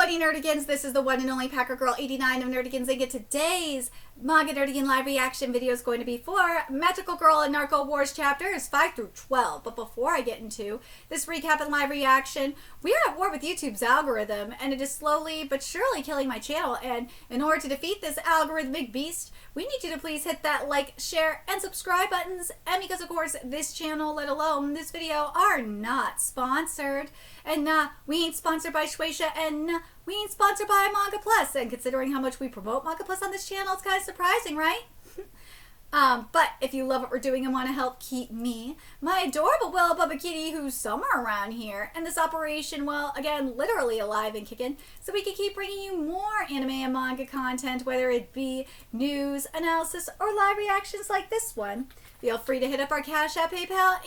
buddy Nerdigans, this is the one and only Packer Girl 89 of Nerdigans, and today's Manga Nerdigan live reaction video is going to be for Magical Girl and Narco Wars chapters 5 through 12. But before I get into this recap and live reaction, we are at war with YouTube's algorithm, and it is slowly but surely killing my channel. And in order to defeat this algorithmic beast, we need you to please hit that like, share, and subscribe buttons. And because, of course, this channel, let alone this video, are not sponsored. And we ain't sponsored by Shueisha, and we ain't sponsored by Manga Plus. And considering how much we promote Manga Plus on this channel, it's kind of surprising, right? But if you love what we're doing and want to help keep me, my adorable Willow Bubba Kitty, who's somewhere around here, and this operation, well, again, literally alive and kicking, so we can keep bringing you more anime and manga content, whether it be news, analysis, or live reactions like this one. Feel free to hit up our Cash App, PayPal,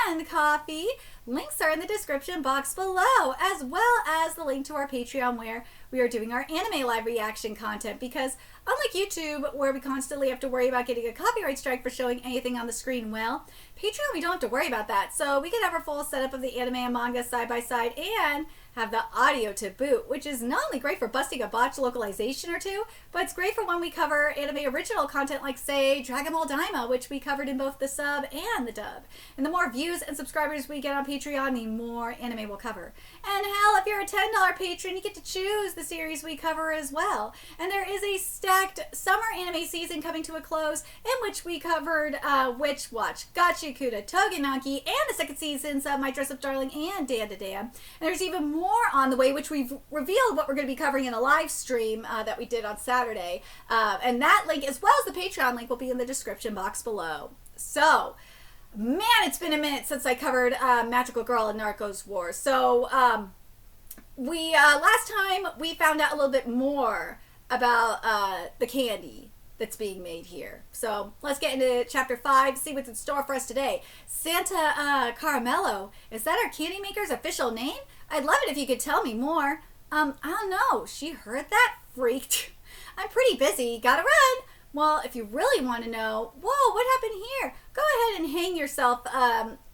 and Coffee. Links are in the description box below, as well as the link to our Patreon where we are doing our anime live reaction content, because unlike YouTube, where we constantly have to worry about getting a copyright strike for showing anything on the screen, well, Patreon, we don't have to worry about that. So we can have our full setup of the anime and manga side by side and have the audio to boot, which is not only great for busting a botched localization or two, but it's great for when we cover anime original content like, say, Dragon Ball Daima, which we covered in both the sub and the dub. And the more views and subscribers we get on Patreon, the more anime we'll cover. And hell, if you're a $10 patron, you get to choose the series we cover as well. And there is a stacked summer anime season coming to a close, in which we covered Witch Watch, Gachikuta, Togenaki, and the second seasons of My Dress Up Darling and Dan to Dan. And there's even more on the way, which we've revealed what we're going to be covering in a live stream that we did on Saturday. And that link, as well as the Patreon link, will be in the description box below. So, man, it's been a minute since I covered Magical Girl and Narco's Wars. So, last time we found out a little bit more about the candy that's being made here. So let's get into chapter 5, see what's in store for us today. Santa Caramello, is that our candy maker's official name? I'd love it if you could tell me more. I don't know. She heard that? Freaked. I'm pretty busy. Gotta run. Well, if you really want to know, whoa, what happened here? Go ahead and hang yourself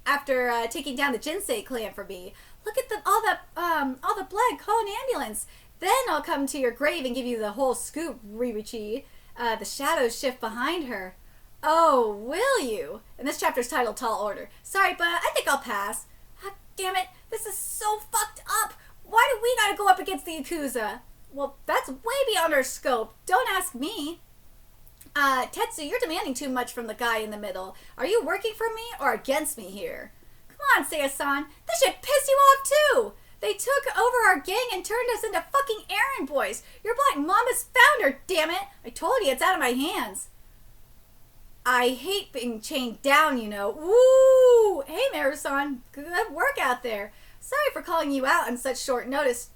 after taking down the Jinsei clan for me. Look at all the blood. Call an ambulance. Then I'll come to your grave and give you the whole scoop, Ribichi. The shadows shift behind her. Oh, will you? And this chapter's titled Tall Order. Sorry, but I think I'll pass. Ah, damn it. This is so fucked up. Why do we gotta go up against the Yakuza? Well, that's way beyond our scope. Don't ask me. Tetsu, you're demanding too much from the guy in the middle. Are you working for me or against me here? Come on, Seiya-san. This should piss you off too. They took over our gang and turned us into fucking errand boys. Your Black Mama's founder, damn it. I told you, it's out of my hands. I hate being chained down, you know. Ooh, hey, Maru-san. Good work out there. Sorry for calling you out on such short notice.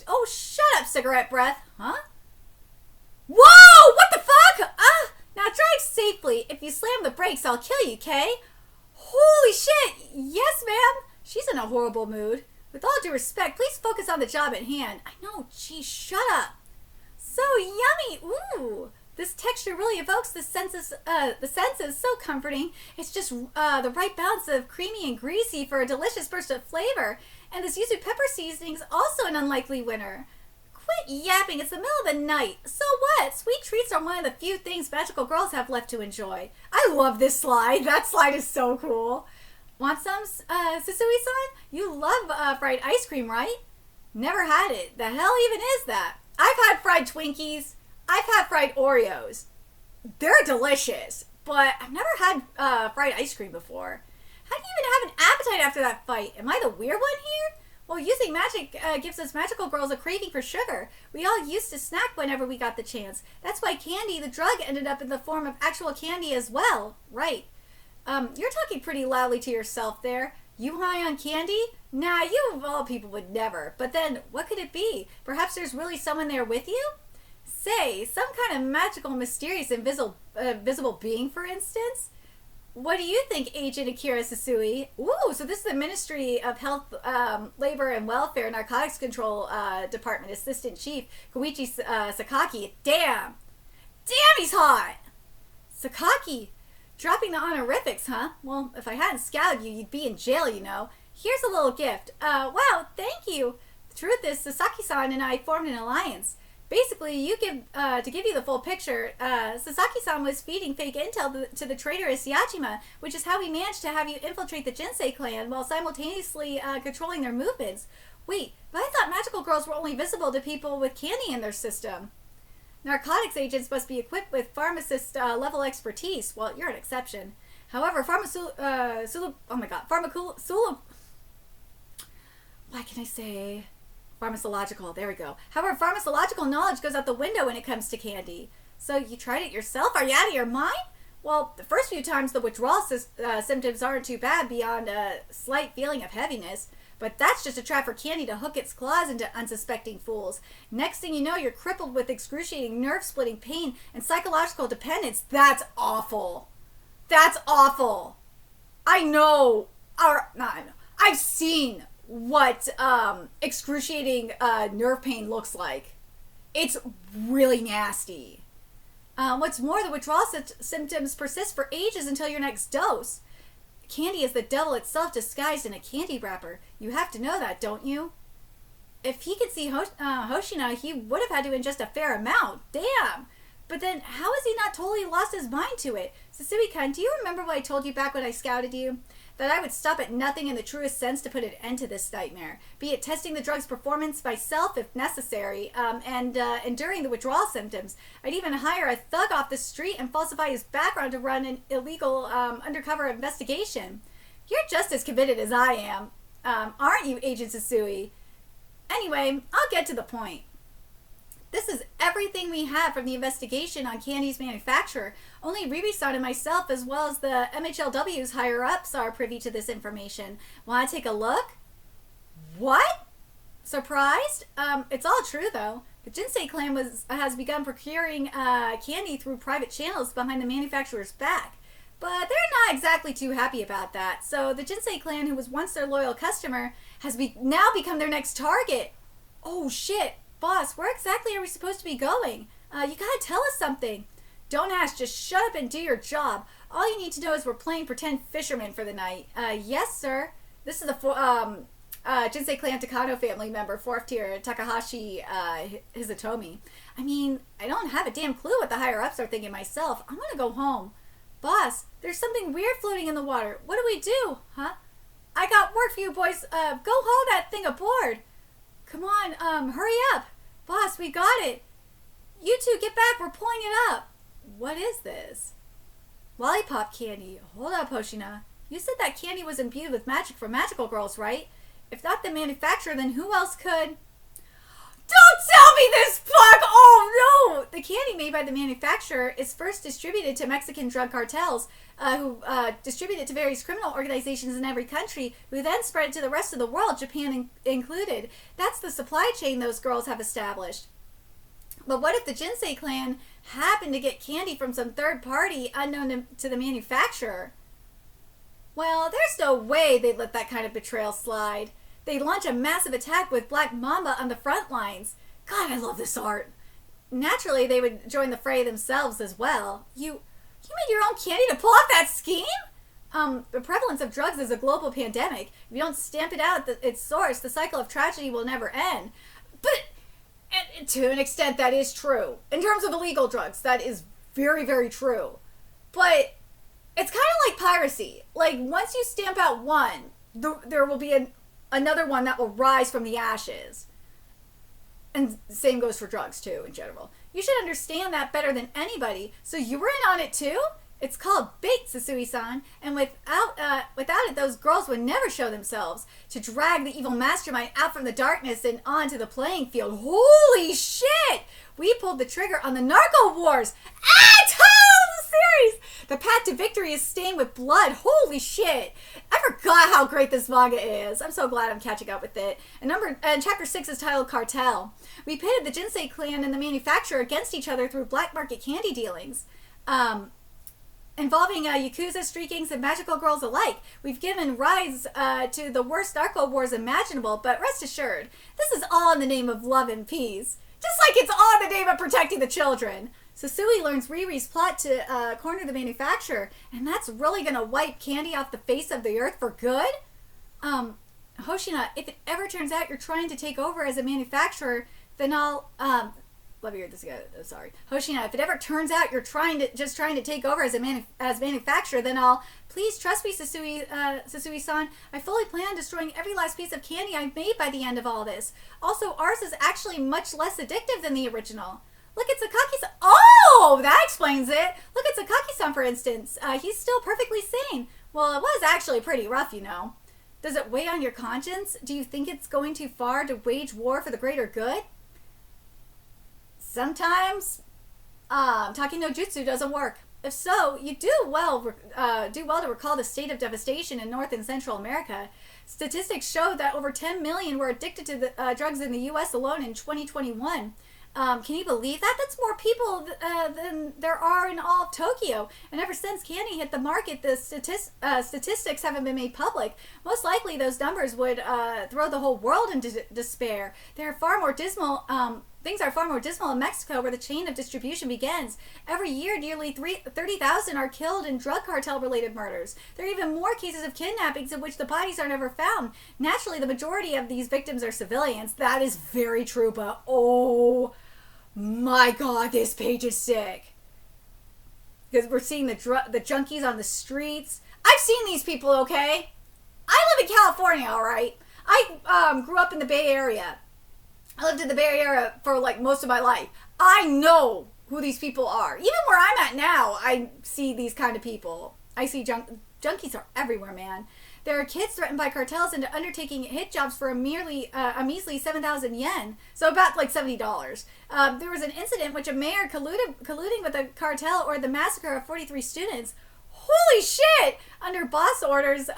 Oh, shut up, cigarette breath. Huh? Whoa, what the fuck? Now drive safely. If you slam the brakes, I'll kill you, Kay. Holy shit. Yes, ma'am. She's in a horrible mood. With all due respect, please focus on the job at hand. I know, geez, shut up. So yummy. Ooh. This texture really evokes the senses so comforting. It's just the right balance of creamy and greasy for a delicious burst of flavor. And this yuzu pepper seasoning's also an unlikely winner. Quit yapping, it's the middle of the night. So what? Sweet treats are one of the few things magical girls have left to enjoy. I love this slide. That slide is so cool. Want some, Susui-san? You love fried ice cream, right? Never had it. The hell even is that? I've had fried Twinkies. I've had fried Oreos. They're delicious, but I've never had fried ice cream before. How do you even have an appetite after that fight? Am I the weird one here? Well, using magic gives us magical girls a craving for sugar. We all used to snack whenever we got the chance. That's why candy, the drug, ended up in the form of actual candy as well. Right. You're talking pretty loudly to yourself there. You high on candy? Nah, you of all people would never. But then, what could it be? Perhaps there's really someone there with you? Say, some kind of magical, mysterious, invisible being, for instance? What do you think, Agent Akira Susui? Ooh, so this is the Ministry of Health, Labor and Welfare Narcotics Control Department Assistant Chief Koichi Sakaki. Damn! Damn, he's hot! Sakaki, dropping the honorifics, huh? Well, if I hadn't scouted you, you'd be in jail, you know. Here's a little gift. Wow, thank you. The truth is, Sasaki-san and I formed an alliance. Basically, to give you the full picture, Sasaki-san was feeding fake intel to the traitorous Yajima, which is how we managed to have you infiltrate the Jinsei clan while simultaneously controlling their movements. Wait, but I thought magical girls were only visible to people with candy in their system. Narcotics agents must be equipped with pharmacist level expertise. Well, you're an exception. However, pharmacological, there we go. However, pharmacological knowledge goes out the window when it comes to candy. So you tried it yourself? Are you out of your mind? Well, the first few times the withdrawal symptoms aren't too bad beyond a slight feeling of heaviness. But that's just a trap for candy to hook its claws into unsuspecting fools. Next thing you know, you're crippled with excruciating nerve-splitting pain and psychological dependence. That's awful. That's awful. I know. I've seen what excruciating nerve pain looks like. It's really nasty. What's more, the withdrawal symptoms persist for ages until your next dose. Candy is the devil itself disguised in a candy wrapper. You have to know that, don't you? If he could see Hoshina, he would have had to ingest a fair amount. Damn! But then, how has he not totally lost his mind to it? Susui-kun, do you remember what I told you back when I scouted you? That I would stop at nothing in the truest sense to put an end to this nightmare. Be it testing the drug's performance myself if necessary, and enduring the withdrawal symptoms. I'd even hire a thug off the street and falsify his background to run an illegal undercover investigation. You're just as committed as I am, aren't you, Agent Susui? Anyway, I'll get to the point. This is everything we have from the investigation on candy's manufacturer. Only Riri-san and myself, as well as the MHLW's higher-ups, are privy to this information. Want to take a look? What? Surprised? It's all true, though. The Jinsei clan has begun procuring candy through private channels behind the manufacturer's back. But they're not exactly too happy about that. So the Jinsei clan, who was once their loyal customer, has now become their next target. Oh, shit. Boss, where exactly are we supposed to be going? You gotta tell us something. Don't ask, just shut up and do your job. All you need to know is we're playing pretend fishermen for the night. Yes, sir. This is the Jinsei Clan Takano family member, 4th tier, Takahashi Hizatomi. I mean, I don't have a damn clue what the higher-ups are thinking myself. I'm gonna go home. Boss, there's something weird floating in the water. What do we do? Huh? I got work for you boys. Go haul that thing aboard. Come on, hurry up. Boss, we got it. You two get back, we're pulling it up. What is this? Lollipop candy. Hold up, Hoshina. You said that candy was imbued with magic for magical girls, right? If not the manufacturer, then who else could? Don't tell me this, fuck! Oh no! The candy made by the manufacturer is first distributed to Mexican drug cartels, who distribute it to various criminal organizations in every country, who then spread it to the rest of the world, Japan included. That's the supply chain those girls have established. But what if the Jinsei clan happened to get candy from some third party unknown to the manufacturer? Well, there's no way they'd let that kind of betrayal slide. They'd launch a massive attack with Black Mamba on the front lines. God, I love this art. Naturally, they would join the fray themselves as well. You made your own candy to pull off that scheme? The prevalence of drugs is a global pandemic. If you don't stamp it out at its source, the cycle of tragedy will never end. But and to an extent, that is true. In terms of illegal drugs, that is very, very true. But it's kind of like piracy. Like, once you stamp out one, there will be another one that will rise from the ashes. And the same goes for drugs, too, in general. You should understand that better than anybody. So you were in on it, too? It's called bait, Susui-san. And without it, those girls would never show themselves. To drag the evil mastermind out from the darkness and onto the playing field. Holy shit! We pulled the trigger on the Narco Wars. The series! The path to victory is stained with blood. Holy shit! I forgot how great this manga is. I'm so glad I'm catching up with it. And chapter 6 is titled Cartel. We pitted the Jinsei clan and the manufacturer against each other through black market candy dealings. Involving Yakuza, streakings, and magical girls alike. We've given rise to the worst Narco wars imaginable, but rest assured, this is all in the name of love and peace. Just like it's all in the name of protecting the children. Susui learns Riri's plot to corner the manufacturer, and that's really going to wipe candy off the face of the earth for good? Hoshina, if it ever turns out you're trying to take over as a manufacturer, then I'll let me read this again. Sorry, Hoshina. If it ever turns out you're trying to take over as as manufacturer, then I'll please trust me, Susui-san. I fully plan on destroying every last piece of candy I've made by the end of all this. Also, ours is actually much less addictive than the original. Look at Sakaki-san. Oh, that explains it. Look at Sakaki-san, for instance. He's still perfectly sane. Well, it was actually pretty rough, you know. Does it weigh on your conscience? Do you think it's going too far to wage war for the greater good? Sometimes, talking no jutsu doesn't work. If so, you do well to recall the state of devastation in North and Central America. Statistics show that over 10 million were addicted to the drugs in the U.S. alone in 2021. Can you believe that? That's more people than there are in all of Tokyo. And ever since candy hit the market, the statistics haven't been made public. Most likely those numbers would throw the whole world into despair. They're far more dismal. Things are far more dismal in Mexico, where the chain of distribution begins. Every year, nearly 30,000 are killed in drug cartel-related murders. There are even more cases of kidnappings in which the bodies are never found. Naturally, the majority of these victims are civilians. That is very true, but oh my god, this page is sick. Because we're seeing the junkies on the streets. I've seen these people, okay? I live in California, all right? I grew up in the Bay Area. I lived in the Bay Area for like most of my life. I know who these people are. Even where I'm at now, I see these kind of people. I see junkies are everywhere, man. There are kids threatened by cartels into undertaking hit jobs for a measly 7,000 yen, so about like $70. There was an incident in which a mayor colluding with a cartel or the massacre of 43 students. Holy shit! Under boss orders,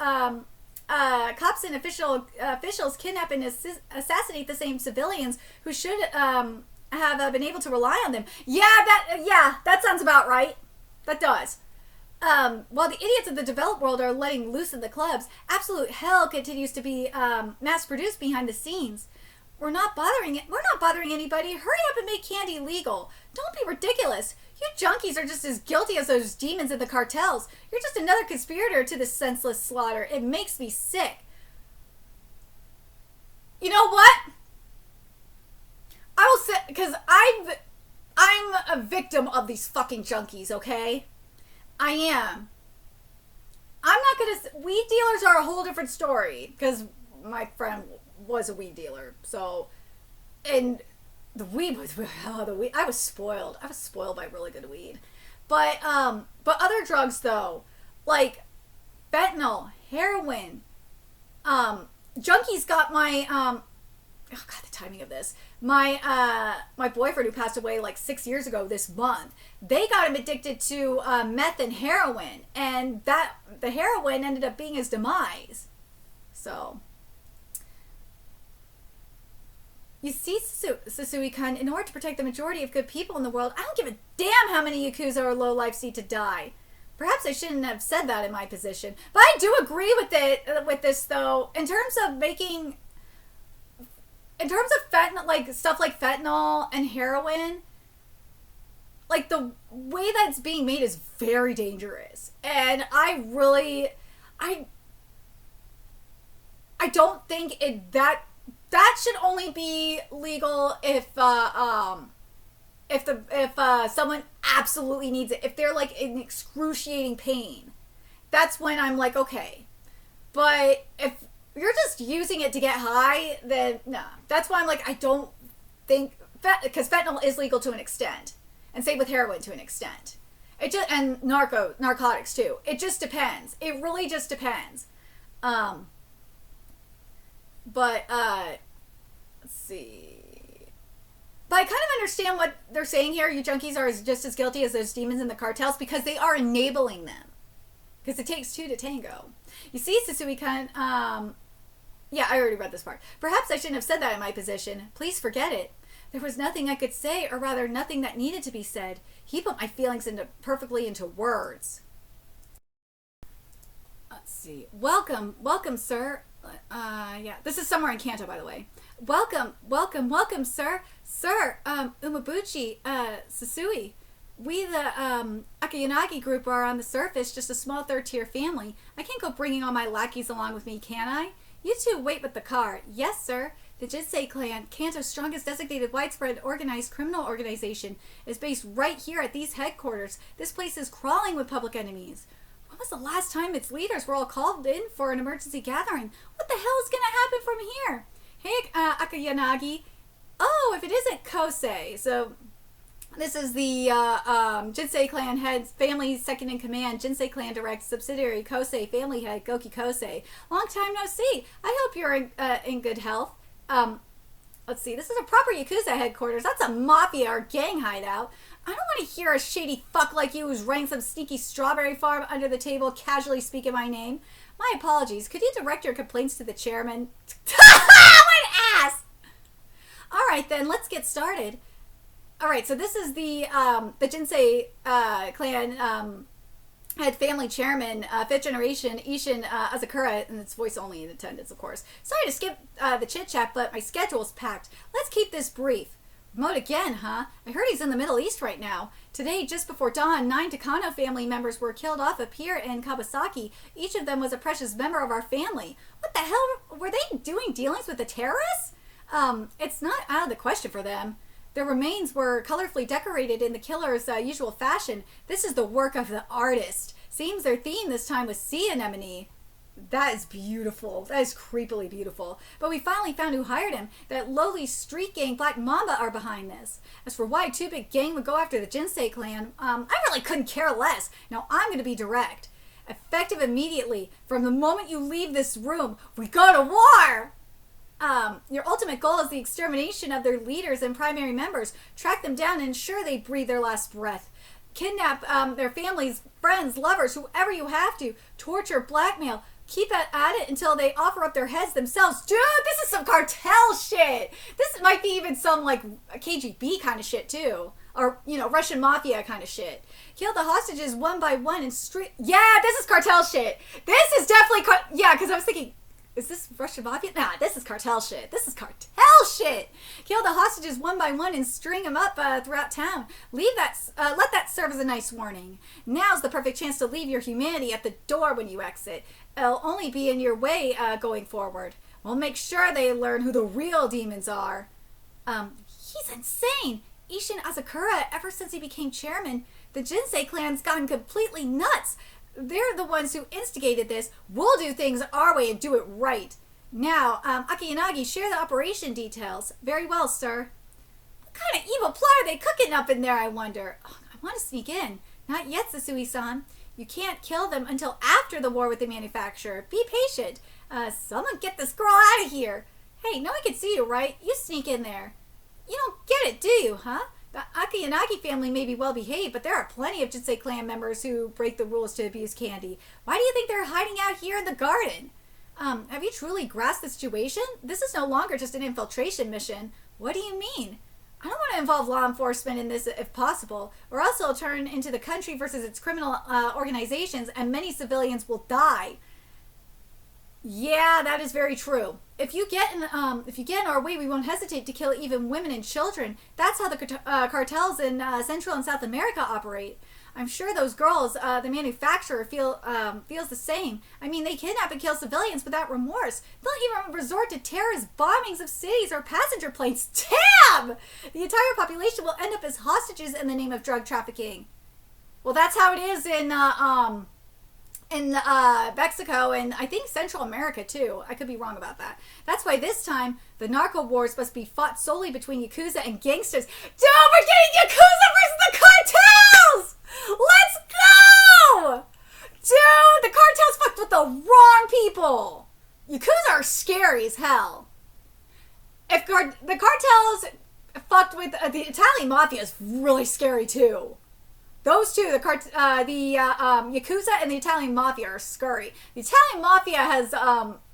cops and officials kidnap and assassinate the same civilians who should have been able to rely on them. Yeah, that sounds about right. That does. While the idiots of the developed world are letting loose in the clubs, absolute hell continues to be mass-produced behind the scenes. We're not bothering anybody. Hurry up and make candy legal. Don't be ridiculous. You junkies are just as guilty as those demons in the cartels. You're just another conspirator to this senseless slaughter. It makes me sick. You know what? I will say, because I'm a victim of these fucking junkies, okay? I am. I'm not gonna... Weed dealers are a whole different story, because my friend was a weed dealer, so... And the weed was... Oh, the weed... I was spoiled. I was spoiled by really good weed. But other drugs, though, like fentanyl, heroin, junkies got my... oh, God, the timing of this. My boyfriend, who passed away like 6 years ago this month, they got him addicted to meth and heroin, and the heroin ended up being his demise. So, you see, Susui-kun, in order to protect the majority of good people in the world, I don't give a damn how many Yakuza or lowlifes need to die. Perhaps I shouldn't have said that in my position, but I do agree with this, though, in terms of making... In terms of fentanyl, like stuff like fentanyl and heroin, like the way that's being made is very dangerous. And I don't think that should only be legal if someone absolutely needs it. If they're like in excruciating pain, that's when I'm like, okay. But if you're just using it to get high, then no. That's why I'm like, I don't think... Because fentanyl is legal to an extent. And same with heroin to an extent. And narcotics too. It just depends. It really just depends. Let's see... But I kind of understand what they're saying here. You junkies are just as guilty as those demons in the cartels, because they are enabling them. Because it takes two to tango. You see, Susui-kun, yeah, I already read this part. Perhaps I shouldn't have said that in my position. Please forget it. There was nothing I could say, or rather nothing that needed to be said. He put my feelings perfectly into words. Let's see. Welcome, sir. Yeah, this is somewhere in Kanto, by the way. Welcome, sir. Sir, Umabuchi, Susui. We, the Akayanagi group, are on the surface just a small third-tier family. I can't go bringing all my lackeys along with me, can I? You two wait with the car. Yes, sir. The Jinsei clan, Kanto's strongest designated widespread organized criminal organization, is based right here at these headquarters. This place is crawling with public enemies. When was the last time its leaders were all called in for an emergency gathering? What the hell is going to happen from here? Hey, Akayanagi. Oh, if it isn't Kosei. So, this is the Jinsei clan head, family second in command, Jinsei clan direct subsidiary, Kosei, family head, Goki Kosei. Long time no see. I hope you're in good health. Let's see. This is a proper Yakuza headquarters. That's a mafia or gang hideout. I don't want to hear a shady fuck like you who's running some sneaky strawberry farm under the table casually speaking my name. My apologies. Could you direct your complaints to the chairman? What ass! Alright then, let's get started. Alright, so this is the Jinsei clan head family chairman, fifth generation, Ishin Azakura, and it's voice only in attendance, of course. Sorry to skip the chit-chat, but my schedule's packed. Let's keep this brief. Remote again, huh? I heard he's in the Middle East right now. Today, just before dawn, 9 Takano family members were killed off a pier in Kawasaki. Each of them was a precious member of our family. What the hell? Were they doing dealings with the terrorists? It's not out of the question for them. Their remains were colorfully decorated in the killer's usual fashion. This is the work of the artist. Seems their theme this time was sea anemone. That is beautiful. That is creepily beautiful. But we finally found who hired him. That lowly street gang Black Mamba are behind this. As for why two big gang would go after the Jinsei clan, I really couldn't care less. Now I'm going to be direct. Effective immediately. From the moment you leave this room, we go to war! Your ultimate goal is the extermination of their leaders and primary members. Track them down and ensure they breathe their last breath. Kidnap their families, friends, lovers, whoever you have to. Torture, blackmail. Keep at it until they offer up their heads themselves. Dude, this is some cartel shit. This might be even some, like, KGB kind of shit, too. Or, you know, Russian mafia kind of shit. Kill the hostages one by one and Yeah, this is cartel shit. This is definitely yeah, because I was thinking, is this Russian mafia? Nah, this is cartel shit. This is cartel shit. Kill the hostages one by one and string them up throughout town. Let that serve as a nice warning. Now's the perfect chance to leave your humanity at the door when you exit. It'll only be in your way going forward. We'll make sure they learn who the real demons are. He's insane. Ishin Azakura, ever since he became chairman, the Jinsei clan's gotten completely nuts. They're the ones who instigated this. We'll do things our way and do it right. Now, Akayanagi, share the operation details. Very well, sir. What kind of evil plot are they cooking up in there, I wonder? Oh, I want to sneak in. Not yet, Sasui-san. You can't kill them until after the war with the manufacturer. Be patient. Someone get this girl out of here. Hey, no one can see you, right? You sneak in there. You don't get it, do you, huh? The Akayanagi family may be well behaved, but there are plenty of Jinsei clan members who break the rules to abuse candy. Why do you think they're hiding out here in the garden? Have you truly grasped the situation? This is no longer just an infiltration mission. What do you mean? I don't want to involve law enforcement in this if possible, or else it'll turn into the country versus its criminal organizations, and many civilians will die. Yeah, that is very true. If you get in our way, we won't hesitate to kill even women and children. That's how the cartels in Central and South America operate. I'm sure those girls, the manufacturer, feels the same. I mean, they kidnap and kill civilians without remorse. They'll even resort to terrorist bombings of cities or passenger planes. Damn! The entire population will end up as hostages in the name of drug trafficking. Well, that's how it is in Mexico and I think Central America too. I could be wrong about that. That's why this time the narco wars must be fought solely between Yakuza and gangsters. Dude, we're getting Yakuza versus the cartels! Let's go! Dude, the cartels fucked with the wrong people. Yakuza are scary as hell. If the cartels fucked with the Italian mafia is really scary too. Those two, the Yakuza and the Italian Mafia are scurry. The Italian Mafia has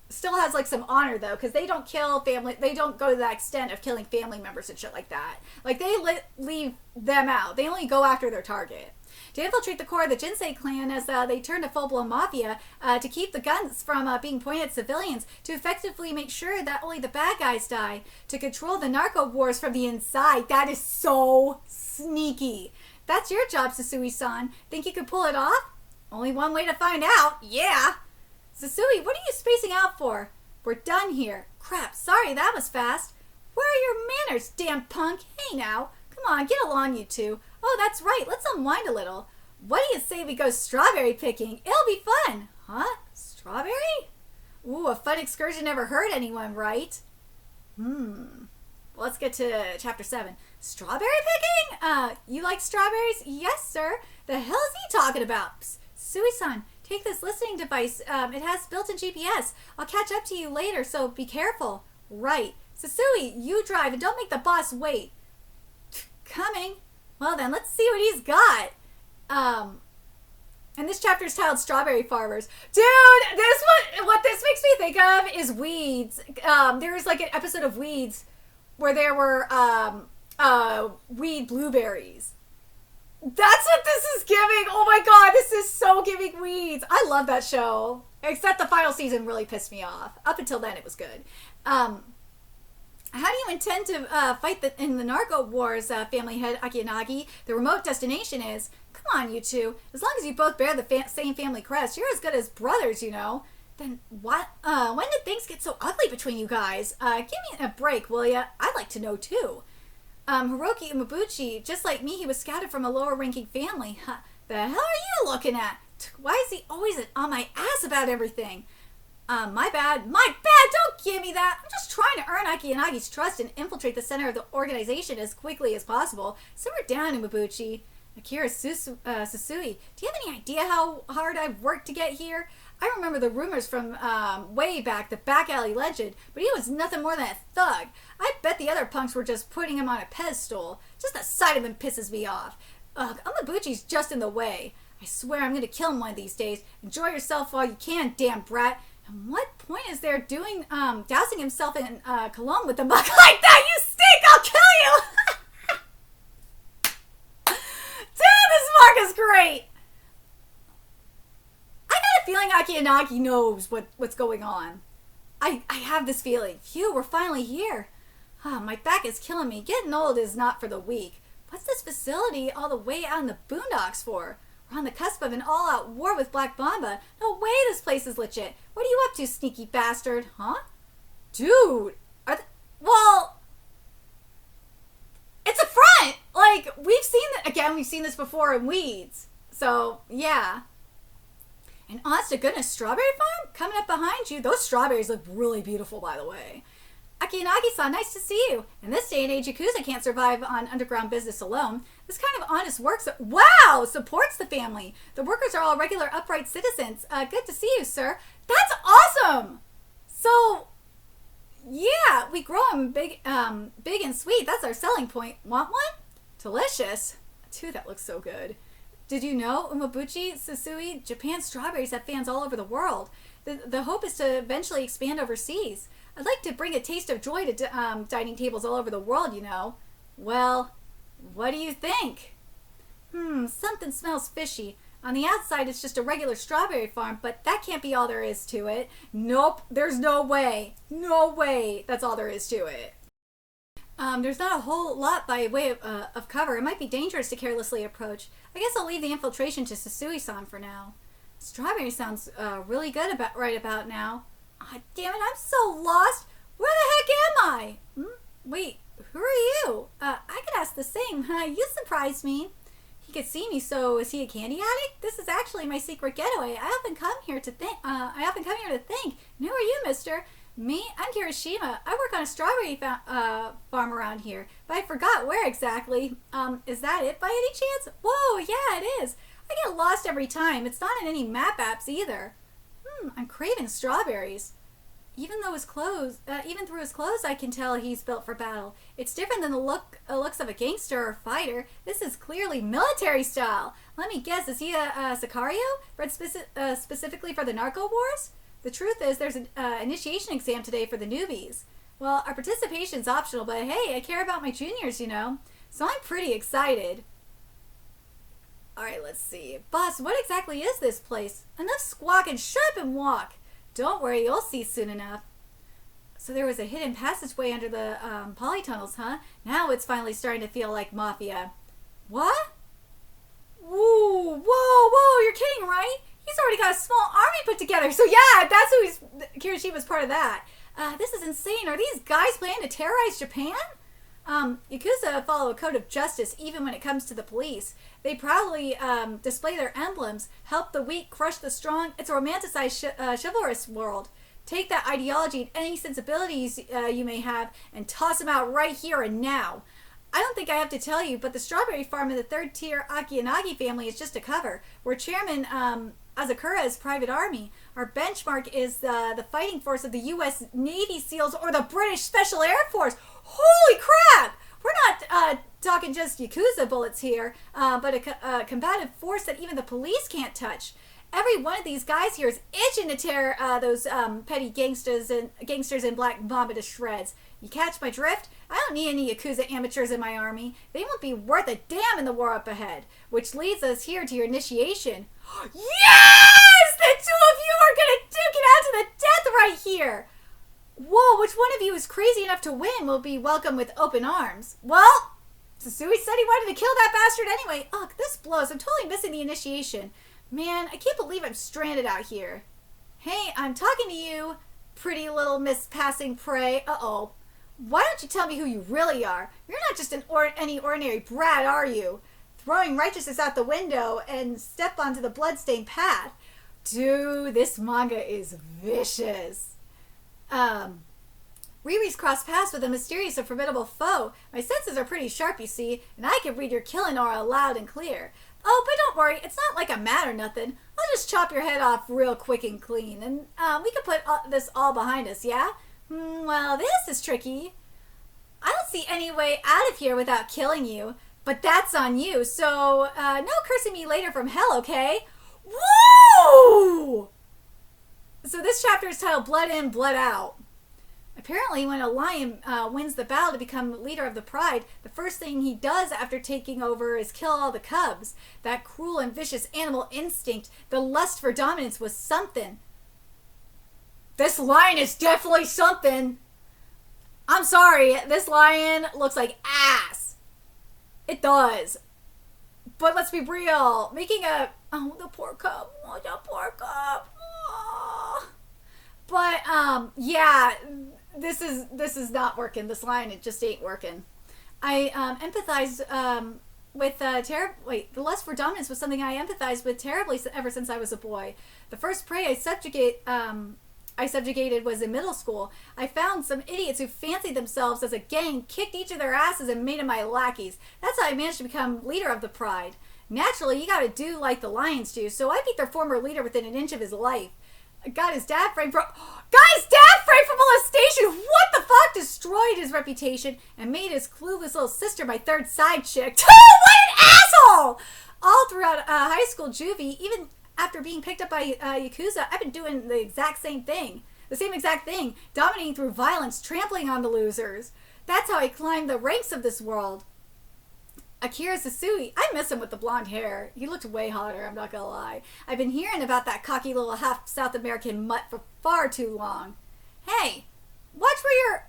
still has like some honor though, because they don't kill family. They don't go to that extent of killing family members and shit like that. Like they leave them out. They only go after their target. To infiltrate the core of the Jinsei clan as they turn to full-blown mafia, to keep the guns from being pointed at civilians, to effectively make sure that only the bad guys die, to control the narco wars from the inside. That is so sneaky. That's your job, Sasui-san. Think you could pull it off? Only one way to find out. Yeah. Sasui, what are you spacing out for? We're done here. Crap, sorry, that was fast. Where are your manners, damn punk? Hey now. Come on, get along, you two. Oh, that's right, let's unwind a little. What do you say we go strawberry picking? It'll be fun. Huh? Strawberry? Ooh, a fun excursion never hurt anyone, right? Let's get to chapter 7. Strawberry picking? You like strawberries? Yes, sir. The hell is he talking about? Sui-san, take this listening device. It has built-in GPS. I'll catch up to you later, so be careful. Right. Sasui, you drive and don't make the boss wait. Coming. Well then, let's see what he's got. And this chapter is titled Strawberry Farmers. Dude, what this makes me think of is Weeds. There was like an episode of Weeds where there were weed blueberries. That's what this is giving. Oh my god, this is so giving Weeds. I love that show. Except the final season really pissed me off. Up until then, it was good. How do you intend to fight in the Narco Wars, family head Akianagi? The remote destination is... Come on, you two. As long as you both bear the same family crest, you're as good as brothers, you know. Then what? When did things get so ugly between you guys? Give me a break, will ya? I'd like to know, too. Hiroki Umabuchi, just like me, he was scouted from a lower-ranking family. The hell are you looking at? Why is he always on my ass about everything? My bad. My bad! Don't give me that! I'm just trying to earn Akianagi's trust and infiltrate the center of the organization as quickly as possible. Simmer down, Umabuchi. Akira Sasui, do you have any idea how hard I've worked to get here? I remember the rumors from way back, the back alley legend, but he was nothing more than a thug. I bet the other punks were just putting him on a pedestal. Just the sight of him pisses me off. Ugh, Umabuchi's just in the way. I swear I'm going to kill him one of these days. Enjoy yourself while you can, damn brat. And what point is there doing, dousing himself in cologne with a mug like that? You stink! I'll kill you! This manga is great. I got a feeling Akianagi knows what's going on. I have this feeling. Phew, we're finally here. My back is killing me. Getting old is not for the weak. What's this facility all the way out in the boondocks for? We're on the cusp of an all-out war with Black Mamba. No way this place is legit. What are you up to, sneaky bastard? Huh? Dude. Well... It's a front! Like, we've seen this before in Weeds. So, yeah. And honest to goodness, strawberry farm? Coming up behind you. Those strawberries look really beautiful, by the way. Akianagi-san, nice to see you. In this day and age, Yakuza can't survive on underground business alone. This kind of honest work, wow, supports the family. The workers are all regular, upright citizens. Good to see you, sir. That's awesome! So... yeah, we grow them big and sweet. That's our selling point. Want one? Delicious. Dude, that looks so good. Did you know, Umabuchi, Sasui, Japan's strawberries have fans all over the world. The hope is to eventually expand overseas. I'd like to bring a taste of joy to dining tables all over the world, you know. Well, what do you think? Something smells fishy. On the outside, it's just a regular strawberry farm, but that can't be all there is to it. Nope, there's no way. No way that's all there is to it. There's not a whole lot by way of cover. It might be dangerous to carelessly approach. I guess I'll leave the infiltration to Sasui-san for now. Strawberry sounds really good right about now. Ah, damn it, I'm so lost. Where the heck am I? Wait, who are you? I could ask the same. You surprised me. He could see me, so is he a candy addict? This is actually my secret getaway. I often come here to think. And who are you, mister? Me? I'm Kirishima. I work on a strawberry farm around here, but I forgot where exactly. Is that it by any chance? Whoa, yeah, it is. I get lost every time. It's not in any map apps either. I'm craving strawberries. Even through his clothes, I can tell he's built for battle. It's different than the looks of a gangster or fighter. This is clearly military style. Let me guess, is he a Sicario? Bred specifically for the Narco Wars? The truth is, there's an initiation exam today for the newbies. Well, our participation's optional, but hey, I care about my juniors, you know. So I'm pretty excited. Alright, let's see. Boss, what exactly is this place? Enough squawking, shut up and walk. Don't worry, you'll see soon enough. So there was a hidden passageway under the polytunnels, huh? Now it's finally starting to feel like Mafia. What? Whoa, you're kidding, right? He's already got a small army put together. So yeah, that's who Kirishima's part of that. This is insane. Are these guys planning to terrorize Japan? Yakuza follow a code of justice even when it comes to the police. They proudly display their emblems, help the weak, crush the strong. It's a romanticized chivalrous world. Take that ideology and any sensibilities you may have and toss them out right here and now. I don't think I have to tell you, but the strawberry farm in the third tier Akiyanagi family is just a cover. We're Chairman Azakura's private army. Our benchmark is the fighting force of the U.S. Navy SEALs or the British Special Air Force. Holy crap! We're not talking just Yakuza bullets here, but a combative force that even the police can't touch. Every one of these guys here is itching to tear those petty gangsters in Black Mamba to shreds. You catch my drift? I don't need any Yakuza amateurs in my army. They won't be worth a damn in the war up ahead. Which leads us here to your initiation. Yes! The two of you are gonna duke it out to the death right here! Whoa, which one of you is crazy enough to win will be welcomed with open arms? Well, Sasui said he wanted to kill that bastard anyway. Ugh, this blows. I'm totally missing the initiation. Man, I can't believe I'm stranded out here. Hey, I'm talking to you, pretty little Miss Passing Prey. Uh-oh. Why don't you tell me who you really are? You're not just any ordinary brat, are you? Throwing righteousness out the window and step onto the bloodstained path. Dude, this manga is vicious. Riri's crossed paths with a mysterious and formidable foe. My senses are pretty sharp, you see, and I can read your killing aura loud and clear. Oh, but don't worry, it's not like I'm mad or nothing. I'll just chop your head off real quick and clean, and we can put this all behind us, yeah? Well, this is tricky. I don't see any way out of here without killing you, but that's on you, so no cursing me later from hell, okay? Woo! So this chapter is titled Blood In, Blood Out. Apparently, when a lion wins the battle to become leader of the pride, the first thing he does after taking over is kill all the cubs. That cruel and vicious animal instinct, the lust for dominance, was something. This lion is definitely something. I'm sorry, this lion looks like ass. It does. But let's be real. Making a... Oh, the poor cub. Oh, the poor cub. Oh. But, yeah... This is not working. This line, it just ain't working. I empathize with the lust for dominance was something I empathized with terribly ever since I was a boy. The first prey I subjugated was in middle school. I found some idiots who fancied themselves as a gang, kicked each of their asses, and made them my lackeys. That's how I managed to become leader of the pride. Naturally, you gotta do like the lions do, so I beat their former leader within an inch of his life. Got his dad framed for molestation. What the fuck? Destroyed his reputation and made his clueless little sister my third side chick. What an asshole! All throughout high school juvie, even after being picked up by Yakuza, I've been doing the same exact thing, dominating through violence, trampling on the losers. That's how I climbed the ranks of this world. Akira Sasui, I miss him with the blonde hair. He looked way hotter, I'm not gonna lie. I've been hearing about that cocky little half South American mutt for far too long. Hey, watch where you're...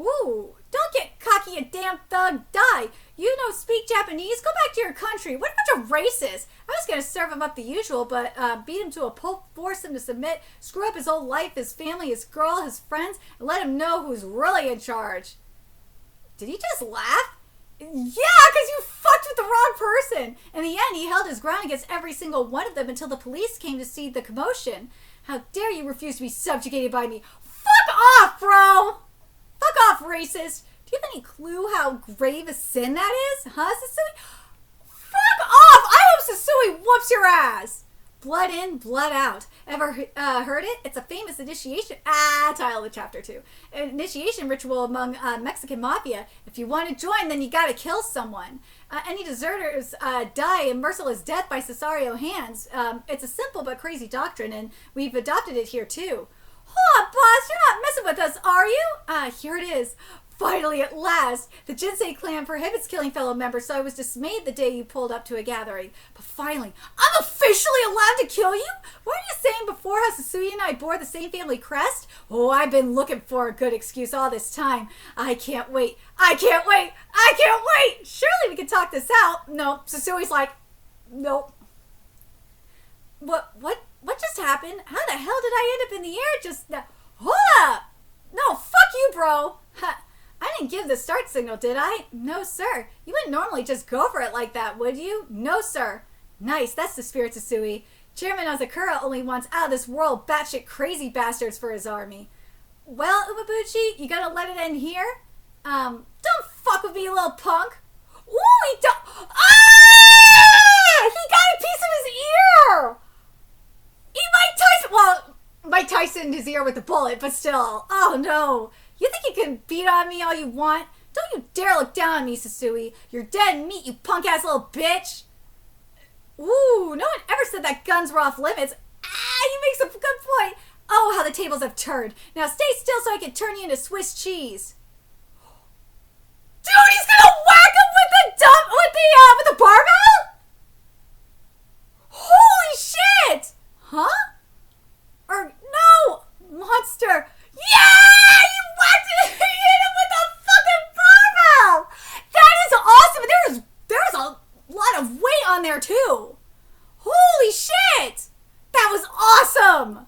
Ooh, don't get cocky, you damn thug. Die. You don't speak Japanese? Go back to your country. What a bunch of racists. I was gonna serve him up the usual, but beat him to a pulp, force him to submit, screw up his whole life, his family, his girl, his friends, and let him know who's really in charge. Did he just laugh? Yeah, because you fucked with the wrong person. In the end, he held his ground against every single one of them until the police came to see the commotion. How dare you refuse to be subjugated by me? Fuck off, bro! Fuck off, racist. Do you have any clue how grave a sin that is? Huh, Sasui? Fuck off! I hope Sasui whoops your ass! Blood in, blood out. Ever heard it? It's a famous initiation... title of chapter 2. Initiation ritual among Mexican mafia. If you want to join, then you gotta kill someone. Any deserters die a merciless death by Cesario hands. It's a simple but crazy doctrine, and we've adopted it here too. Hold on, boss, you're not messing with us, are you? Here it is. Finally, at last! The Jinsei clan prohibits killing fellow members, so I was dismayed the day you pulled up to a gathering. But finally, I'm officially allowed to kill you? Weren't you saying before how Sasui and I bore the same family crest? Oh, I've been looking for a good excuse all this time. I can't wait. I can't wait. I can't wait! Surely we can talk this out. No, Sasui's like, nope. What just happened? How the hell did I end up in the air just now? Hold up! No, fuck you, bro! Ha, I didn't give the start signal, did I? No, sir. You wouldn't normally just go for it like that, would you? No, sir. Nice, that's the spirit, Susui. Chairman Azakura only wants out of this world batshit crazy bastards for his army. Well, Umabuchi, you gonna let it end here? Don't fuck with me, you little punk. Ooh, he don't. Ah! He got a piece of his ear! He Mike Tyson. Well, Mike Tyson his ear with the bullet, but still. Oh no. You think you can beat on me all you want? Don't you dare look down on me, Susui. You're dead meat, you punk ass little bitch. Ooh, no one ever said that guns were off limits. Ah, he makes a good point. Oh, how the tables have turned. Now stay still so I can turn you into Swiss cheese. Dude, he's gonna whack him with the barbell? Holy shit! Huh? Or no, monster. Yeah! You whacked it! You hit him with the fucking barbell! That is awesome! There's a lot of weight on there too. Holy shit! That was awesome!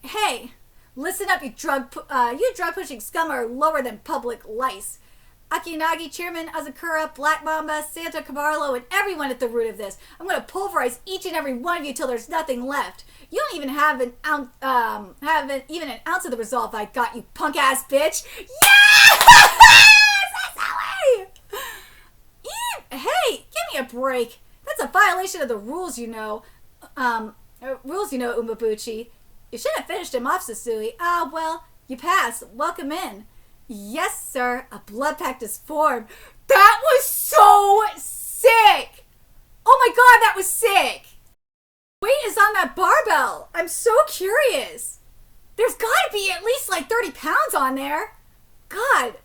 Hey, listen up, you drug pushing scum are lower than public lice. Akinagi, Chairman Azakura, Black Mamba, Santa Camarlo, and everyone at the root of this. I'm going to pulverize each and every one of you till there's nothing left. You don't even have an ounce of the resolve I got, you punk ass bitch. Yes! Hey, give me a break. That's a violation of the rules, you know. Umabuchi. You should have finished him off, Susui. Ah, well, you passed. Welcome in. Yes, sir. A blood pact is formed. That was so sick. Oh my god, that was sick. Weight is on that barbell. I'm so curious. There's gotta be at least like 30 pounds on there. God.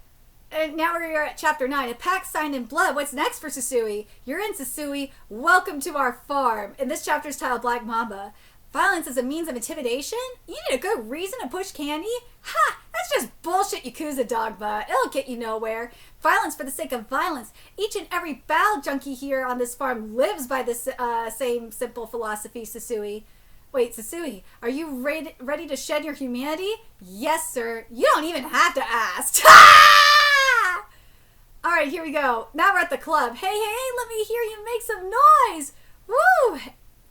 And now we're at chapter 9. A pact signed in blood. What's next for Susui? You're in, Susui. Welcome to our farm. And this chapter is titled Black Mamba. Violence as a means of intimidation? You need a good reason to push candy? Ha! That's just bullshit, Yakuza dogma. It'll get you nowhere. Violence for the sake of violence. Each and every battle junkie here on this farm lives by this same simple philosophy, Susui. Wait, Susui, are you ready to shed your humanity? Yes, sir. You don't even have to ask. Ha! All right, here we go. Now we're at the club. Hey, let me hear you make some noise. Woo!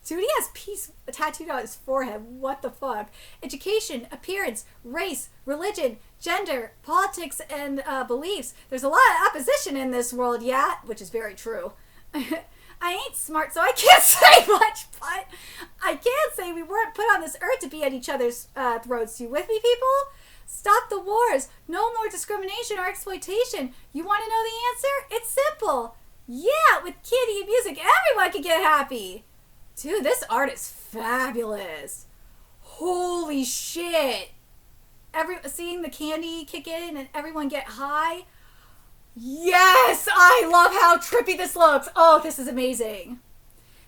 Dude, he has peace tattooed on his forehead. What the fuck? Education, appearance, race, religion, gender, politics, and beliefs. There's a lot of opposition in this world, yeah? Which is very true. I ain't smart, so I can't say much, but I can say we weren't put on this earth to be at each other's throats. You with me, people? Stop the wars. No more discrimination or exploitation. You want to know the answer? It's simple. Yeah, with candy and music, everyone can get happy. Dude, this art is fabulous. Holy shit. Seeing the candy kick in and everyone get high. Yes, I love how trippy this looks. Oh, this is amazing.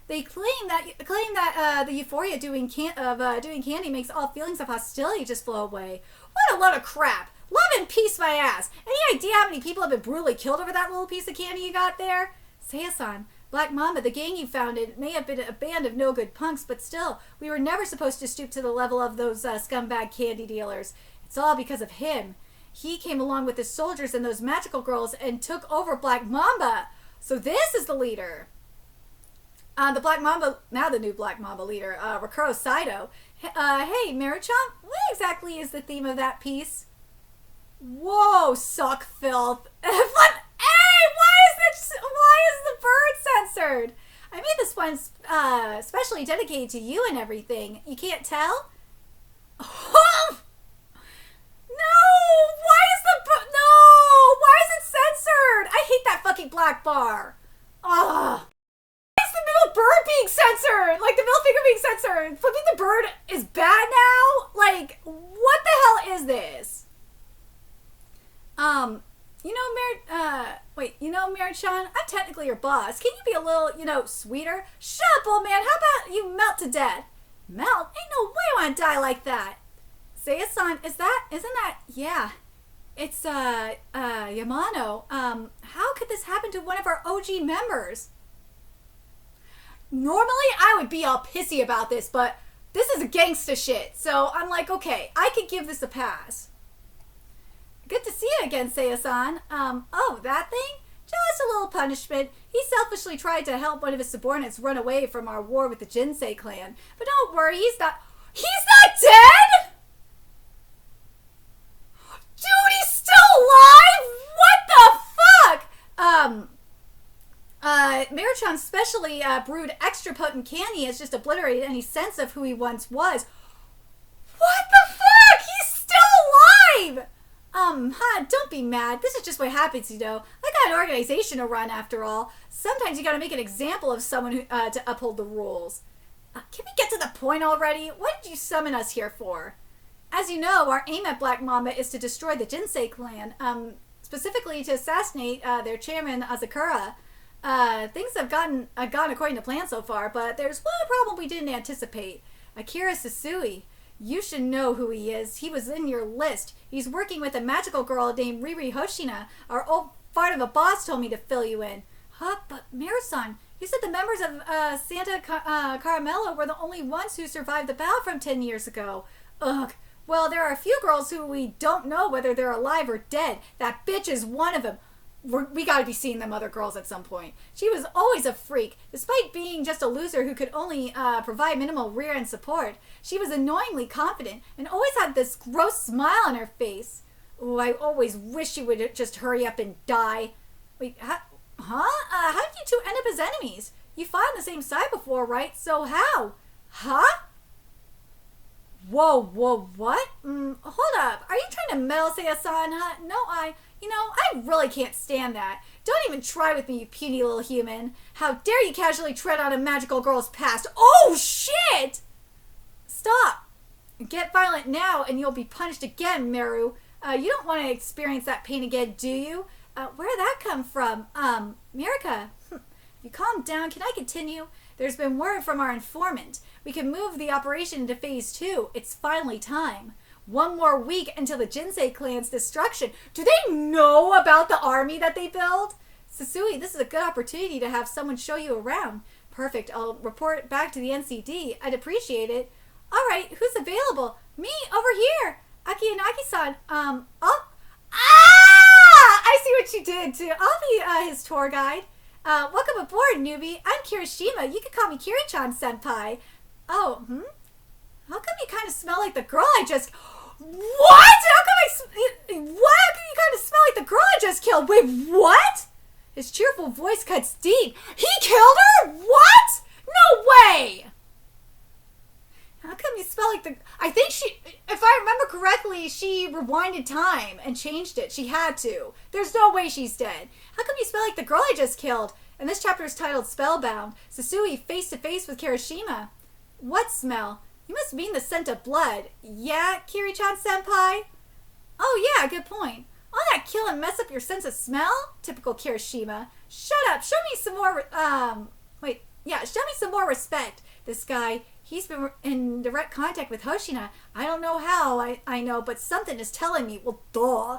They claim that the euphoria doing candy makes all feelings of hostility just flow away. What a load of crap. Love and peace, my ass. Any idea how many people have been brutally killed over that little piece of candy you got there? Seiya-san, Black Mamba, the gang you founded, may have been a band of no-good punks, but still, we were never supposed to stoop to the level of those scumbag candy dealers. It's all because of him. He came along with his soldiers and those magical girls and took over Black Mamba. So this is the leader. The Black Mamba, now the new Black Mamba leader, Rakuro Saito. Hey, Maruchan, what exactly is the theme of that piece? Whoa, suck filth. Why is the bird censored? I made this one specially dedicated to you and everything. You can't tell? Oh! No! Why is it censored? I hate that fucking black bar. Ugh. Why is the middle bird being censored? Like the middle finger being censored. Flipping the bird is bad now? Like, what the hell is this? Mary-chan, I'm technically your boss. Can you be a little, sweeter? Shut up, old man. How about you melt to death? Melt? Ain't no way I want to die like that. Seiya-san, isn't that, yeah. It's, Yamano. How could this happen to one of our OG members? Normally, I would be all pissy about this, but this is a gangsta shit. So I'm like, okay, I could give this a pass. Good to see you again, Seiya-san. Oh, that thing? Just a little punishment. He selfishly tried to help one of his subordinates run away from our war with the Jinsei clan. But don't worry, he's not dead? Dude, he's still alive? What the fuck? Marichan specially brewed extra potent candy has just obliterated any sense of who he once was. What the fuck? He's still alive! Don't be mad. This is just what happens, you know. I got an organization to run, after all. Sometimes you gotta make an example of someone who, to uphold the rules. Can we get to the point already? What did you summon us here for? As you know, our aim at Black Mamba is to destroy the Jinsei clan, specifically to assassinate their chairman, Azakura. Things have gone according to plan so far, but there's one problem we didn't anticipate. Akira Sasui. You should know who he is. He was in your list. He's working with a magical girl named Riri Hoshina. Our old fart of a boss told me to fill you in. Huh? But Mirasan, you said the members of Santa Caramello were the only ones who survived the battle from 10 years ago. Ugh. Well, there are a few girls who we don't know whether they're alive or dead. That bitch is one of them. We gotta be seeing them other girls at some point. She was always a freak. Despite being just a loser who could only provide minimal rear end support, she was annoyingly confident and always had this gross smile on her face. Ooh, I always wish she would just hurry up and die. Wait, how did you two end up as enemies? You fought on the same side before, right? So how? Huh? Whoa, what? Hold up. Are you trying to meddle, Seiya-san? No, I really can't stand that. Don't even try with me, you puny little human. How dare you casually tread on a magical girl's past? Oh, shit! Stop. Get violent now and you'll be punished again, Meru. You don't want to experience that pain again, do you? Where did that come from? Mirika. You calm down. Can I continue? There's been word from our informant. We can move the operation into phase 2. It's finally time. 1 more week until the Jinsei clan's destruction. Do they know about the army that they build? Sasui, this is a good opportunity to have someone show you around. Perfect. I'll report back to the NCD. I'd appreciate it. All right, who's available? Me, over here. Aki Inaki-san. I see what you did, too. I'll be his tour guide. Welcome aboard, newbie. I'm Kirishima. You can call me Kiri-chan senpai. Oh, How come you kind of smell like the girl I just... What? How come you kind of smell like the girl I just killed? Wait, what? His cheerful voice cuts deep. He killed her? What? No way! How come you smell like the... I think if I remember correctly, she rewinded time and changed it. She had to. There's no way she's dead. How come you smell like the girl I just killed? And this chapter is titled Spellbound. Sasui face to face with Kirishima. What smell? You must mean the scent of blood. Yeah, Kiri-chan senpai? Oh yeah, good point. All that kill and mess up your sense of smell? Typical Kirishima. Shut up. Show me some more, show me some more respect. This guy, he's been in direct contact with Hoshina. I don't know how, I know, but something is telling me. Well, duh.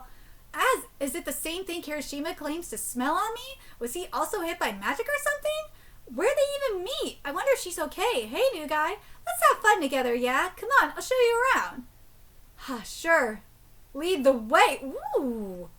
Is it the same thing Kirishima claims to smell on me? Was he also hit by magic or something? Where'd they even meet? I wonder if she's okay. Hey, new guy. Let's have fun together, yeah? Come on, I'll show you around. Sure. Lead the way. Ooh.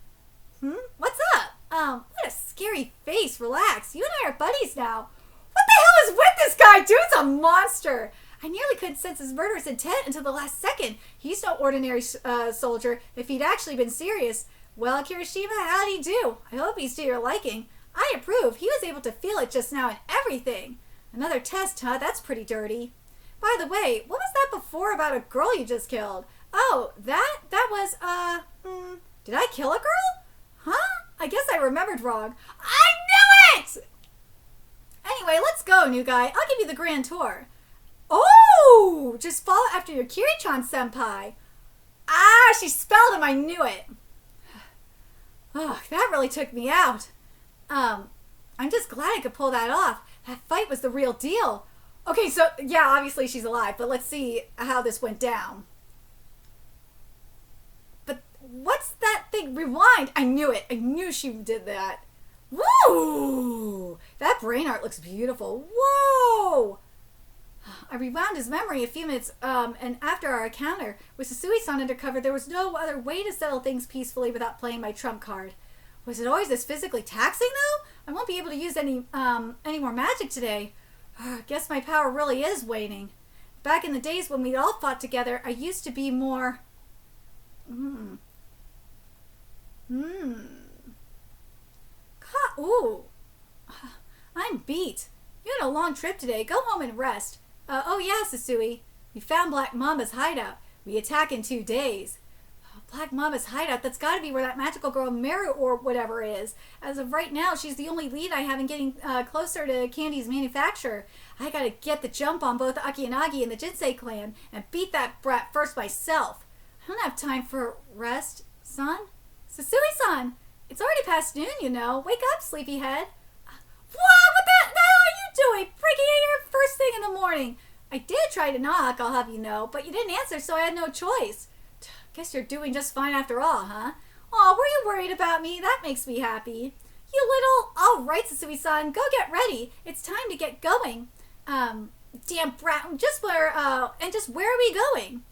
What's up? What a scary face. Relax. You and I are buddies now. What the hell is with this guy? Dude's a monster. I nearly couldn't sense his murderous intent until the last second. He's no ordinary soldier if he'd actually been serious. Well, Kirishima, how'd he do? I hope he's to your liking. I approve. He was able to feel it just now and everything. Another test, huh? That's pretty dirty. By the way, what was that before about a girl you just killed? Oh, that was, did I kill a girl? Huh? I guess I remembered wrong. I knew it! Anyway, let's go, new guy. I'll give you the grand tour. Oh! Just follow after your Kiri-chan senpai. She spelled him. I knew it. Oh, that really took me out. I'm just glad I could pull that off. That fight was the real deal. Okay, so, yeah, obviously she's alive, but let's see how this went down. But what's that thing? Rewind. I knew it. I knew she did that. Woo! Ooh, that brain art looks beautiful. Whoa! I rewound his memory a few minutes, and after our encounter with Susui-san undercover, there was no other way to settle things peacefully without playing my trump card. Was it always this physically taxing, though? I won't be able to use any more magic today. Guess my power really is waning. Back in the days when we'd all fought together, I used to be more... Ooh. I'm beat. You had a long trip today. Go home and rest. Oh yeah, Susui. We found Black Mama's hideout. We attack in 2 days. Black Mama's hideout? That's gotta be where that magical girl Meru or whatever is. As of right now, she's the only lead I have in getting closer to Candy's manufacturer. I gotta get the jump on both Akianagi and the Jinsei clan and beat that brat first myself. I don't have time for rest, son. Susui-san! It's already past noon, you know. Wake up, sleepyhead. What the hell are you doing? Breaking in here first thing in the morning. I did try to knock, I'll have you know, but you didn't answer, so I had no choice. Guess you're doing just fine after all, huh? Aw, were you worried about me? That makes me happy. You little... All right, Susui-san, go get ready. It's time to get going. Damn brat, just where are we going?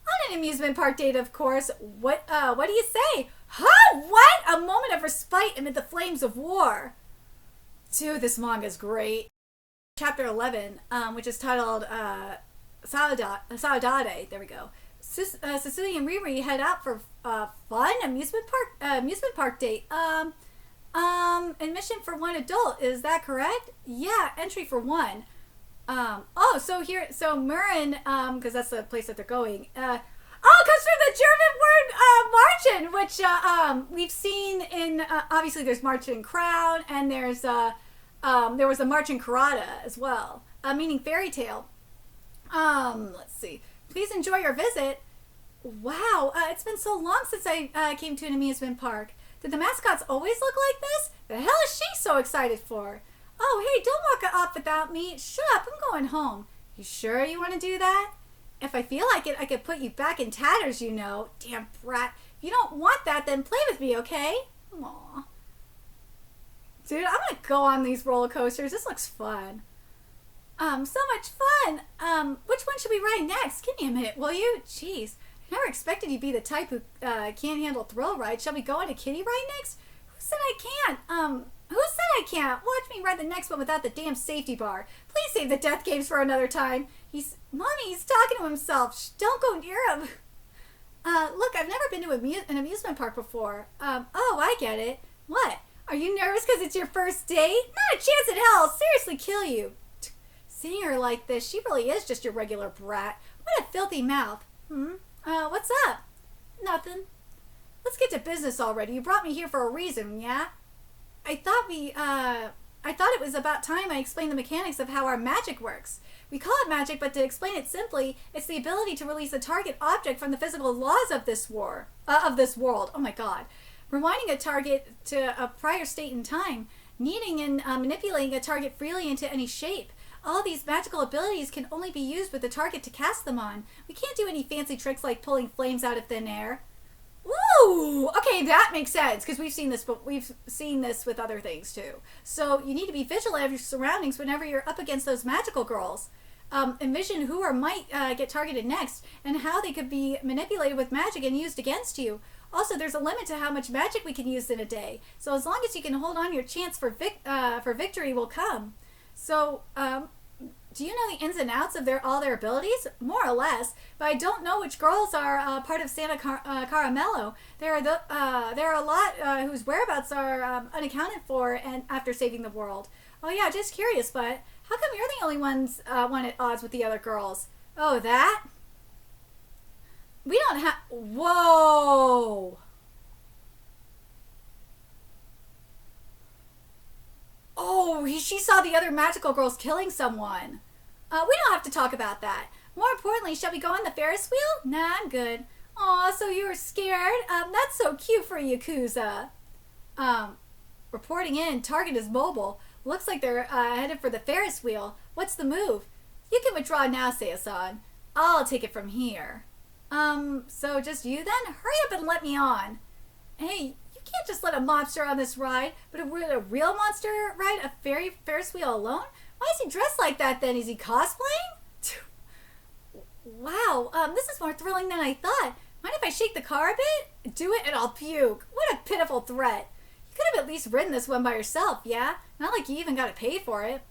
On an amusement park date, of course. What do you say? Huh? What? A moment of respite amid the flames of war. Dude, this manga's great. Chapter 11, which is titled Saudade. There we go. Susui and Riri head out for fun amusement park date. Admission for one adult. Is that correct? Yeah, entry for one. So Murin, because that's the place that they're going. It comes from the German word marchen, which we've seen in obviously there's marching crowd and there's there was a marching karada as well, meaning fairy tale. Let's see. Please enjoy your visit. Wow, it's been so long since I came to an amusement park. Did the mascots always look like this? The hell is she so excited for? Oh, hey, don't walk off without me. Shut up, I'm going home. You sure you want to do that? If I feel like it, I could put you back in tatters, you know. Damn brat. If you don't want that, then play with me, okay? Aw. Dude, I'm gonna go on these roller coasters. This looks fun. So much fun. Which one should we ride next? Give me a minute, will you? Jeez. I never expected you'd be the type who can't handle thrill rides. Shall we go on a kiddie ride next? Who said I can't? Who said I can't? Watch me ride the next one without the damn safety bar. Please save the death games for another time. Mommy, he's talking to himself. Shh, don't go near him. Look, I've never been to an amusement park before. Oh, I get it. What? Are you nervous because it's your first date? Not a chance in hell. I'll seriously kill you. Seeing her like this, she really is just your regular brat. What a filthy mouth. What's up? Nothing. Let's get to business already. You brought me here for a reason, yeah? I thought it was about time I explained the mechanics of how our magic works. We call it magic, but to explain it simply, it's the ability to release a target object from the physical laws of this world. Oh my god. Rewinding a target to a prior state in time, kneading and manipulating a target freely into any shape. All these magical abilities can only be used with the target to cast them on. We can't do any fancy tricks like pulling flames out of thin air. Woo! Okay, that makes sense because we've seen this, but we've seen this with other things too. So you need to be vigilant of your surroundings whenever you're up against those magical girls. Envision who or might get targeted next and how they could be manipulated with magic and used against you. Also, there's a limit to how much magic we can use in a day. So as long as you can hold on, your chance for victory will come. So, do you know the ins and outs of all their abilities? More or less, but I don't know which girls are part of Santa Caramello. There are a lot whose whereabouts are unaccounted for and after saving the world. Oh yeah, just curious, but how come you're the only one at odds with the other girls? Oh, that? We don't have... Whoa! Oh, she saw the other magical girls killing someone. We don't have to talk about that. More importantly, shall we go on the Ferris wheel? Nah, I'm good. Aw, so you were scared? That's so cute for a Yakuza. Reporting in, target is mobile. Looks like they're headed for the Ferris wheel. What's the move? You can withdraw now, Seiya-san. I'll take it from here. So just you then? Hurry up and let me on. Hey, you can't just let a monster on this ride. But a real monster ride a Ferris wheel alone? Why is he dressed like that then? Is he cosplaying? Wow, this is more thrilling than I thought. Mind if I shake the car a bit? Do it and I'll puke. What a pitiful threat. You could have at least ridden this one by yourself, yeah? Not like you even got to pay for it.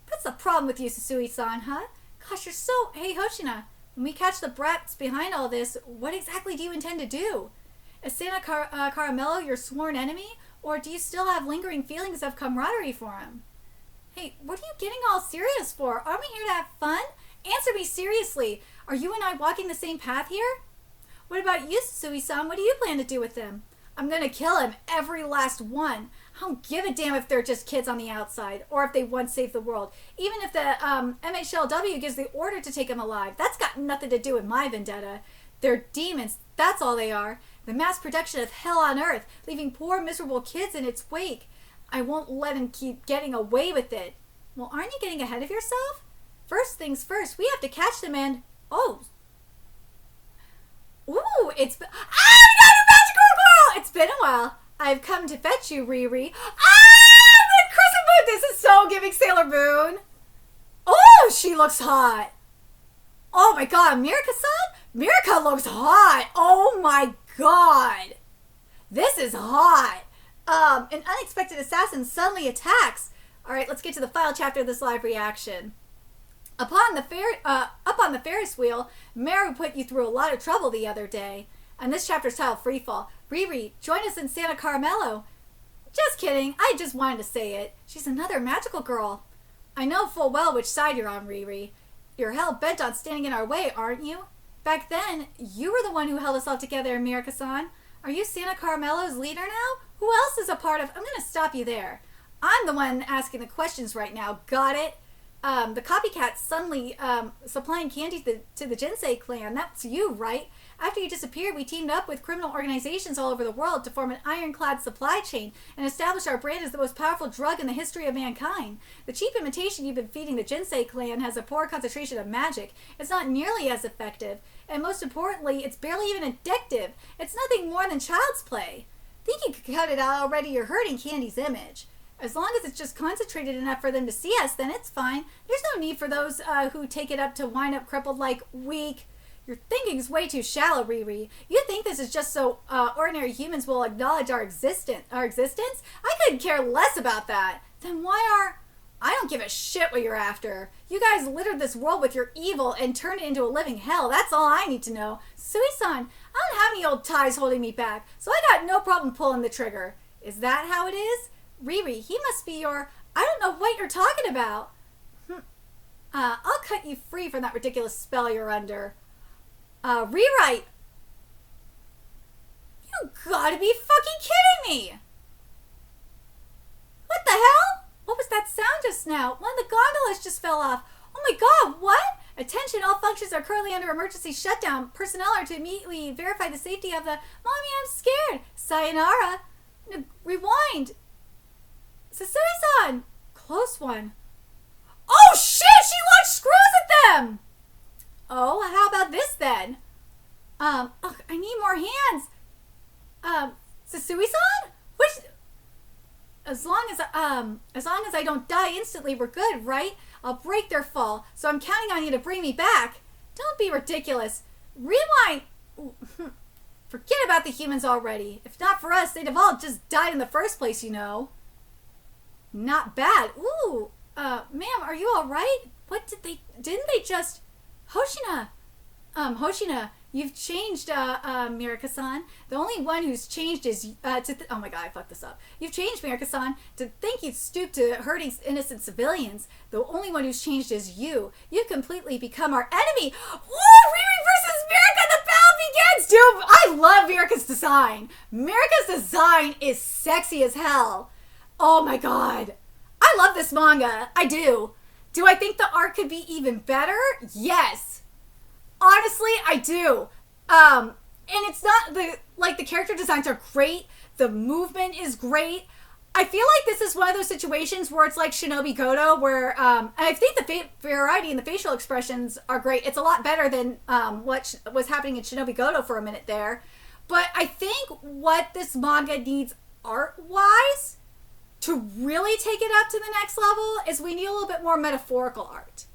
What's the problem with you, Susui-san, huh? Gosh, you're so... Hey, Hoshina, when we catch the brats behind all this, what exactly do you intend to do? Is Santa Caramello your sworn enemy? Or do you still have lingering feelings of camaraderie for him? Hey, what are you getting all serious for? Aren't we here to have fun? Answer me seriously. Are you and I walking the same path here? What about you, Susui-san? What do you plan to do with them? I'm gonna kill him, every last one. I don't give a damn if they're just kids on the outside, or if they once saved the world. Even if the MHLW gives the order to take him alive, that's got nothing to do with my vendetta. They're demons, that's all they are. The mass production of hell on earth, leaving poor miserable kids in its wake. I won't let him keep getting away with it. Well, aren't you getting ahead of yourself? First things first, we have to catch them and... Oh. Ooh, it's... Ah, we got a magical girl! It's been a while. I've come to fetch you, Riri. Ah, the Crescent Moon! This is so giving Sailor Moon. Oh, she looks hot. Oh my god, Mirka-san? Mirka looks hot. Oh my god. This is hot. An unexpected assassin suddenly attacks. Alright, let's get to the final chapter of this live reaction. Up on the Ferris wheel, Maru put you through a lot of trouble the other day. And this chapter's titled Freefall. Riri, join us in Santa Caramello. Just kidding, I just wanted to say it. She's another magical girl. I know full well which side you're on, Riri. You're hell-bent on standing in our way, aren't you? Back then, you were the one who held us all together, Mirka-san. Are you Santa Caramello's leader now? Who else is a part of... I'm going to stop you there. I'm the one asking the questions right now. Got it? The copycats suddenly supplying candy to the Jinsei clan. That's you, right? After you disappeared, we teamed up with criminal organizations all over the world to form an ironclad supply chain and establish our brand as the most powerful drug in the history of mankind. The cheap imitation you've been feeding the Jinsei clan has a poor concentration of magic. It's not nearly as effective. And most importantly, it's barely even addictive. It's nothing more than child's play. Think you could cut it out already? You're hurting Candy's image. As long as it's just concentrated enough for them to see us, then it's fine. There's no need for those who take it up to wind up crippled like weak. Your thinking's way too shallow, Riri. You think this is just so ordinary humans will acknowledge our existence? I couldn't care less about that. Then why are... I don't give a shit what you're after. You guys littered this world with your evil and turned it into a living hell. That's all I need to know. Sui-san, I don't have any old ties holding me back, so I got no problem pulling the trigger. Is that how it is? Riri, he must be your... I don't know what you're talking about. I'll cut you free from that ridiculous spell you're under. Rewrite. You gotta be fucking kidding me. What the hell? What was that sound just now? One of the gondolas just fell off. Oh my god, what? Attention, all functions are currently under emergency shutdown. Personnel are to immediately verify the safety of the... Mommy, I'm scared. Sayonara. Rewind. Susui-san. Close one. Oh shit, she launched screws at them. Oh, how about this then? I need more hands. Susui-san? Which... As long as I don't die instantly, we're good, right? I'll break their fall, so I'm counting on you to bring me back. Don't be ridiculous. Rewind. Forget about the humans already. If not for us, they'd have all just died in the first place, you know. Not bad. Ooh, ma'am, are you all right? Didn't they just... Hoshina, you've changed, Mirka-san. The only one who's changed is, oh my god, I fucked this up. You've changed, Mirka-san, to think you'd stoop to hurting innocent civilians. The only one who's changed is you. You've completely become our enemy. Woo! Riri versus Mirka, the battle begins! Dude, I love Mirka's design. Mirka's design is sexy as hell. Oh my god. I love this manga. I do. Do I think the art could be even better? Yes. Honestly, I do. And it's not the character designs are great. The movement is great. I feel like this is one of those situations where it's like Shinobi Goto, where and I think the variety in the facial expressions are great. It's a lot better than what was happening in Shinobi Goto for a minute there. But I think what this manga needs art-wise, to really take it up to the next level, is we need a little bit more metaphorical art.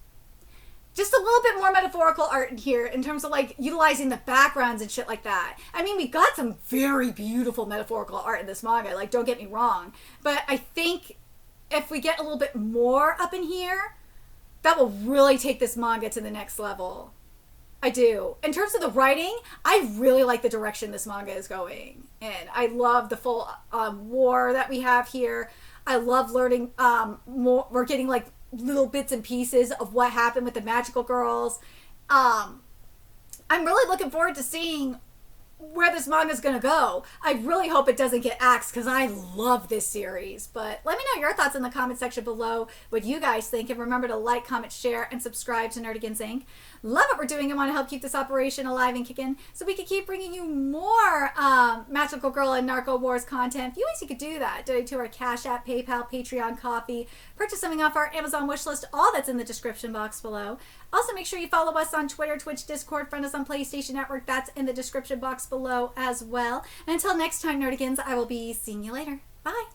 Just a little bit more metaphorical art in here in terms of like utilizing the backgrounds and shit like that. I mean, we got some very beautiful metaphorical art in this manga, like don't get me wrong. But I think if we get a little bit more up in here, that will really take this manga to the next level. I do. In terms of the writing, I really like the direction this manga is going. And I love the full war that we have here. I love learning more. We're getting like little bits and pieces of what happened with the magical girls. I'm really looking forward to seeing where this manga is going to go. I really hope it doesn't get axed because I love this series. But let me know your thoughts in the comment section below, what you guys think. And remember to like, comment, share, and subscribe to Nerdigans Inc. Love what we're doing and want to help keep this operation alive and kicking so we can keep bringing you more Magical Girl and Narco Wars content. If you guys could do that, donate to our Cash App, PayPal, Patreon, Coffee, purchase something off our Amazon wish list, all that's in the description box below. Also, make sure you follow us on Twitter, Twitch, Discord, friend us on PlayStation Network. That's in the description box below as well. And until next time, Nerdigans, I will be seeing you later. Bye.